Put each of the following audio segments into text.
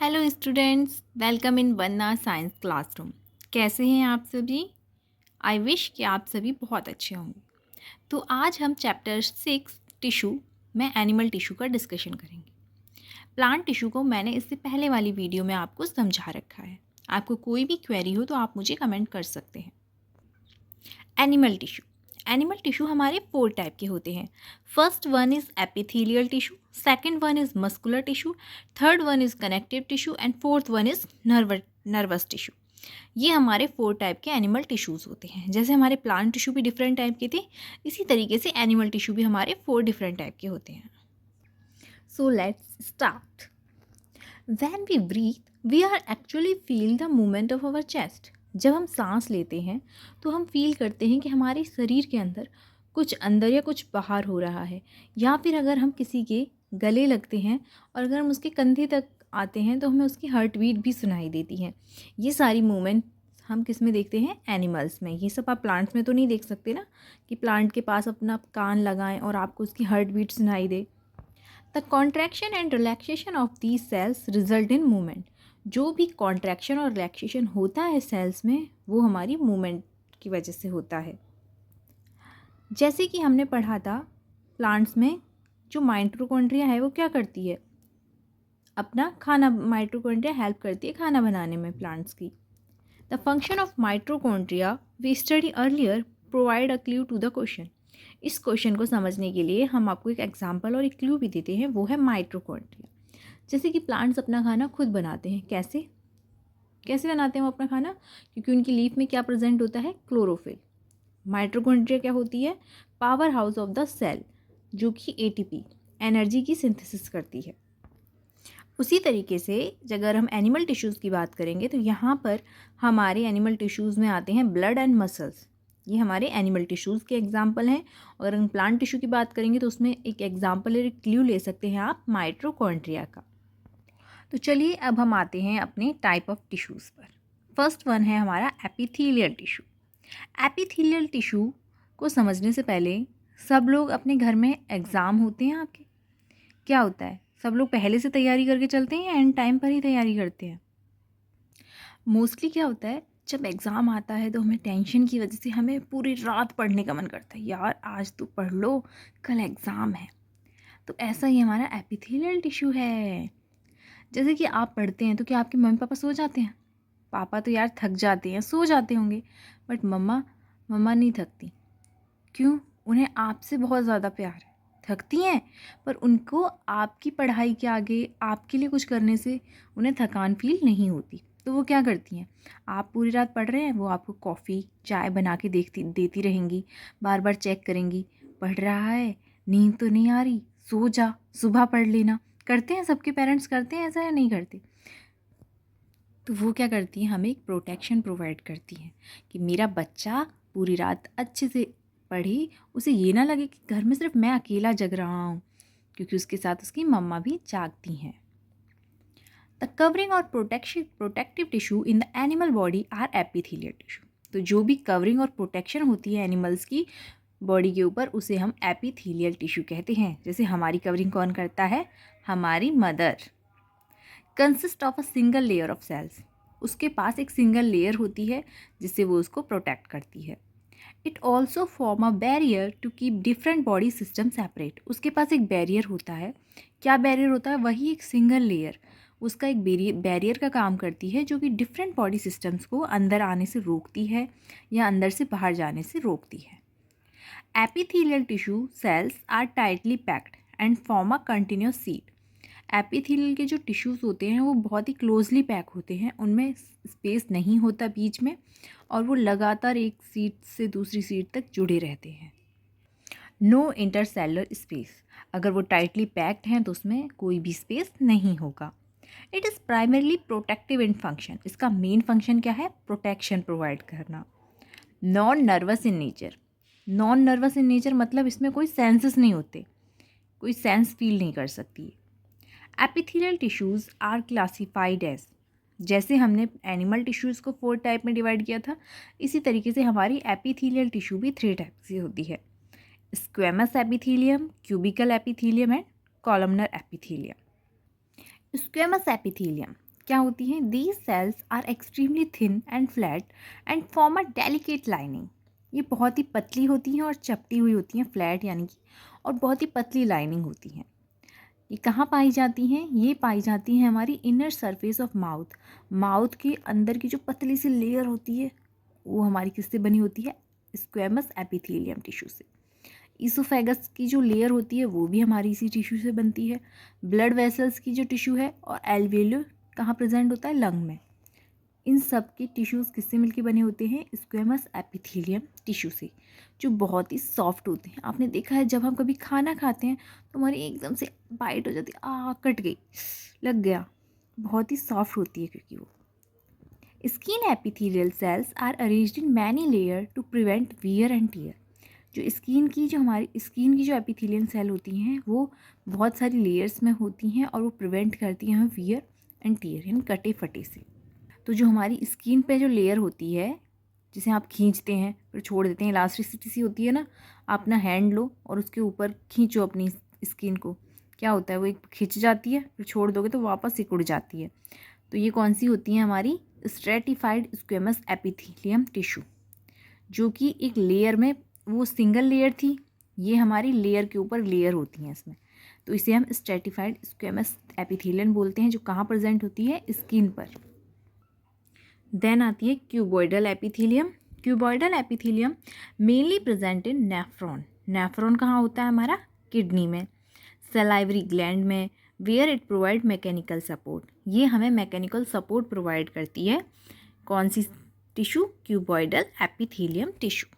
Hello students, welcome in Vandana science classroom. कैसे हैं आप सभी? आई विश कि आप सभी बहुत अच्छे होंगे। तो आज हम चैप्टर 6 टिशू में एनिमल टिशू का डिस्कशन करेंगे। प्लांट टिशू को मैंने इससे पहले वाली वीडियो में आपको समझा रखा है। आपको कोई भी क्वेरी हो तो आप मुझे कमेंट कर सकते हैं। एनिमल टिशू हमारे 4 टाइप के होते हैं। First one is epithelial tissue, second one is muscular tissue, third one is connective tissue and fourth one is nervous tissue. ये हमारे 4 टाइप के एनिमल टिश्यूज़ होते हैं। जैसे हमारे प्लांट टिशू भी डिफरेंट टाइप के थे, इसी तरीके से एनिमल टिशू भी हमारे 4 डिफरेंट टाइप के होते हैं। So let's start. When we breathe, we are actually feel the movement of our chest. जब हम सांस लेते हैं तो हम फील करते हैं कि हमारे शरीर के अंदर कुछ अंदर या कुछ बाहर हो रहा है। या फिर अगर हम किसी के गले लगते हैं और अगर हम उसके कंधे तक आते हैं तो हमें उसकी हार्ट बीट भी सुनाई देती है। ये सारी मूवमेंट हम किस में देखते हैं? एनिमल्स में। ये सब आप प्लांट्स में तो नहीं देख सकते ना, कि प्लांट के पास अपना कान लगाएं और आपको उसकी हार्ट बीट सुनाई दे। The contraction and relaxation of these cells result in movement. जो भी कॉन्ट्रैक्शन और रिलैक्सेशन होता है सेल्स में, वो हमारी मूवमेंट की वजह से होता है। जैसे कि हमने पढ़ा था, प्लांट्स में जो माइटोकॉन्ड्रिया है वो क्या करती है? अपना खाना, माइटोकॉन्ड्रिया हेल्प करती है खाना बनाने में प्लांट्स की। The function of mitochondria we study earlier provide a clue to the question. इस क्वेश्चन को समझने के लिए हम आपको एक एग्जाम्पल और एक क्लू भी देते हैं, वो है माइटोकॉन्ड्रिया। जैसे कि प्लांट्स अपना खाना खुद बनाते हैं। कैसे कैसे बनाते हैं वो अपना खाना? क्योंकि उनकी लीफ में क्या प्रेजेंट होता है? क्लोरोफिल। माइटोकॉन्ड्रिया क्या होती है? Power house of the cell, जो कि एटीपी एनर्जी की सिंथेसिस करती है। उसी तरीके से अगर हम एनिमल टिश्यूज़ की बात करेंगे तो यहाँ पर हमारे एनिमल टिश्यूज़ में आते हैं ब्लड एंड मसल्स। ये हमारे एनिमल टिश्यूज़ के एग्जाम्पल हैं। और अगर हम प्लांट टिश्यू की बात करेंगे तो उसमें एक एग्जाम्पल और एक क्लू ले सकते हैं आप माइटोकॉन्ड्रिया का। तो चलिए अब हम आते हैं अपने टाइप ऑफ टिश्यूज़ पर। फर्स्ट वन है हमारा एपिथेलियल टिश्यू। एपिथेलियल टिश्यू को समझने से पहले, सब लोग अपने घर में एग्ज़ाम होते हैं आपके, क्या होता है? सब लोग पहले से तैयारी करके चलते हैं या एंड टाइम पर ही तैयारी करते हैं? मोस्टली क्या होता है, जब एग्ज़ाम आता है तो हमें टेंशन की वजह से हमें पूरी रात पढ़ने का मन करता है। यार आज तो पढ़ लो, कल एग्ज़ाम है। तो ऐसा ही हमारा एपिथेलियल टिश्यू है। जैसे कि आप पढ़ते हैं तो क्या आपके मम्मी पापा सो जाते हैं? पापा तो यार थक जाते हैं, सो जाते होंगे, बट मम्मा मम्मा नहीं थकती। क्यों? उन्हें आपसे बहुत ज़्यादा प्यार है। थकती हैं, पर उनको आपकी पढ़ाई के आगे आपके लिए कुछ करने से उन्हें थकान फील नहीं होती। तो वो क्या करती हैं? आप पूरी रात पढ़ रहे हैं, वो आपको कॉफ़ी चाय बना के देती रहेंगी, बार बार चेक करेंगी, पढ़ रहा है, नींद तो नहीं आ रही, सो जा, सुबह पढ़ लेना। करते हैं, सबके पेरेंट्स करते हैं ऐसा या नहीं करते? तो वो क्या करती हैं? हमें एक प्रोटेक्शन प्रोवाइड करती हैं कि मेरा बच्चा पूरी रात अच्छे से पढ़े, उसे ये ना लगे कि घर में सिर्फ मैं अकेला जग रहा हूँ, क्योंकि उसके साथ उसकी मम्मा भी जागती हैं। The covering or protective tissue in the animal body are epithelial tissue. तो जो भी कवरिंग और प्रोटेक्शन होती है एनिमल्स की बॉडी के ऊपर, उसे हम एपिथेलियल टिश्यू कहते हैं। जैसे हमारी कवरिंग कौन करता है? हमारी mother. Consist of a single layer of cells. उसके पास एक सिंगल लेयर होती है जिससे वो उसको प्रोटेक्ट करती है। It also form a barrier to keep different body system separate. उसके पास एक बैरियर होता है। क्या बैरियर होता है? वही एक सिंगल लेयर, उसका एक बैरियर का काम करती है, जो कि डिफरेंट बॉडी सिस्टम्स को अंदर आने से रोकती है या अंदर से बाहर जाने से रोकती है। Epithelial tissue cells are tightly packed and form a continuous sheet. Epithelial के जो टिश्यूज़ होते हैं वो बहुत ही क्लोजली पैक होते हैं, उनमें स्पेस नहीं होता बीच में, और वो लगातार एक सीट से दूसरी सीट तक जुड़े रहते हैं। No intercellular space. अगर वो टाइटली पैक्ड हैं तो उसमें कोई भी स्पेस नहीं होगा। It is primarily protective in function. इसका मेन फंक्शन क्या है? प्रोटेक्शन प्रोवाइड करना। Non nervous in nature. Non nervous in nature मतलब इसमें कोई सेंसेस नहीं होते, कोई सेंस फील नहीं कर सकती। Epithelial tissues are classified as, जैसे हमने एनिमल टिश्यूज़ को 4 टाइप में डिवाइड किया था, इसी तरीके से हमारी एपिथेलियल टिश्यू भी 3 टाइप से होती है। Squamous epithelium, cubical epithelium and columnar epithelium. Squamous epithelium क्या होती हैं? These cells are extremely thin and flat and form a delicate lining. ये बहुत ही पतली होती हैं और चपटी हुई होती हैं, फ्लैट यानी कि, और बहुत ही पतली लाइनिंग होती हैं। ये कहाँ पाई जाती हैं? ये पाई जाती हैं हमारी inner surface of mouth. Mouth के अंदर की जो पतली सी लेयर होती है वो हमारी किससे बनी होती है? स्क्वेमस एपिथेलियम टिश्यू से। ईसोफेगस की जो लेयर होती है वो भी हमारी इसी टिश्यू से बनती है। ब्लड वेसल्स की जो टिश्यू है और एल्वेोलर कहाँ प्रेजेंट होता है? लंग में। इन सब के टिश्यूज़ किससे मिलके बने होते हैं? स्क्वेमस एपिथेलियम टिश्यू से, जो बहुत ही सॉफ्ट होते हैं। आपने देखा है जब हम कभी खाना खाते हैं तो हमारी एकदम से बाइट हो जाती है, कट गई, लग गया, बहुत ही सॉफ्ट होती है क्योंकि वो। Skin epithelial cells are arranged in many layer to prevent wear and tear. जो हमारी स्किन की जो एपिथेलियल सेल होती हैं वो बहुत सारी लेयर्स में होती हैं और वो प्रिवेंट करती हैं हमें वियर एंड टीयर यानी कटे फटे से। तो जो हमारी स्किन पे जो लेयर होती है जिसे आप खींचते हैं फिर छोड़ देते हैं, इलास्टिसिटी सी होती है ना, आप अपना हैंड लो और उसके ऊपर खींचो अपनी स्किन को, क्या होता है वो एक खिंच जाती है, फिर छोड़ दोगे तो वापस सिकुड़ जाती है। तो ये कौन सी होती है? हमारी स्ट्रेटिफाइड स्क्वेमस एपिथेलियम टिश्यू, जो कि एक लेयर में, वो सिंगल लेयर थी, ये हमारी लेयर के ऊपर लेयर होती हैं इसमें, तो इसे हम स्ट्रेटिफाइड स्क्वेमस एपिथेलियम बोलते हैं, जो कहाँ प्रेजेंट होती है? स्किन पर। देन आती है cuboidal epithelium. Cuboidal epithelium mainly present in nephron. Nephron कहाँ होता है? हमारा किडनी में। सलाइवरी ग्लैंड में, where it provide mechanical support. ये हमें मैकेनिकल सपोर्ट प्रोवाइड करती है। कौन सी टिश्यू? Cuboidal epithelium tissue.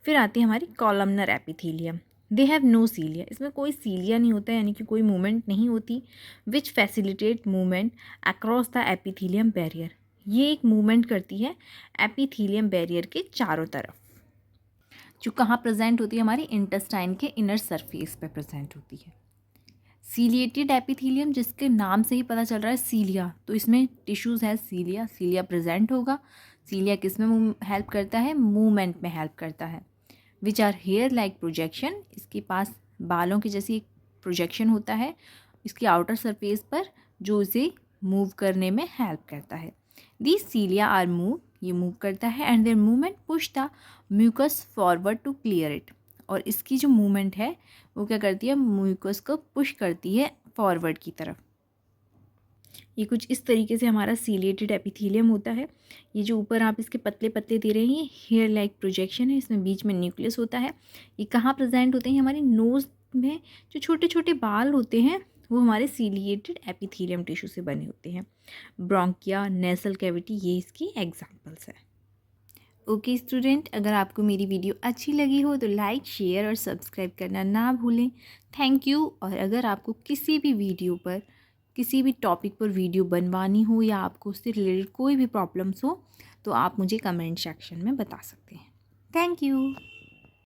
फिर आती है हमारी columnar epithelium. They have no cilia. इसमें कोई सीलिया नहीं होता है, यानी कि कोई मूवमेंट नहीं होती। Which facilitate movement across the epithelium barrier. ये एक मूवमेंट करती है एपिथेलियम बैरियर के चारों तरफ, जो कहाँ प्रेजेंट होती है? हमारी इंटेस्टाइन के इनर सरफेस पे प्रेजेंट होती है। सीलिएटेड एपिथेलियम, जिसके नाम से ही पता चल रहा है सीलिया, तो इसमें टिश्यूज़ है सीलिया, सीलिया प्रेजेंट होगा। सीलिया किस में हेल्प करता है? मूवमेंट में हेल्प करता है। Which are hair like projection. इसके पास बालों के जैसी एक प्रोजेक्शन होता है इसकी आउटर सरफेस पर, जो इसे मूव करने में हेल्प करता है। दीज सीलिया आर मूव, ये मूव करता है, and their movement push the mucus forward to clear it. और इसकी जो मूवमेंट है वो क्या करती है? म्यूकस को पुश करती है फॉरवर्ड की तरफ। ये कुछ इस तरीके से हमारा सीलिएटेड एपिथेलियम होता है। ये जो ऊपर आप इसके पतले पतले दे रहे हैं, हेयर लाइक प्रोजेक्शन है, इसमें बीच में न्यूक्लियस होता है। ये कहाँ प्रेजेंट होते हैं? हमारी नोज़ में जो छोटे छोटे बाल होते हैं वो हमारे सीलिएटेड एपिथेलियम टिश्यू से बने होते हैं। ब्रोंकिया, नेसल कैविटी, ये इसकी एग्जाम्पल्स है। ओके स्टूडेंट, अगर आपको मेरी वीडियो अच्छी लगी हो तो लाइक, शेयर और सब्सक्राइब करना ना भूलें। Thank you. और अगर आपको किसी भी वीडियो पर, किसी भी टॉपिक पर वीडियो बनवानी हो या आपको उससे रिलेटेड कोई भी प्रॉब्लम्स हो तो आप मुझे कमेंट सेक्शन में बता सकते हैं। Thank you.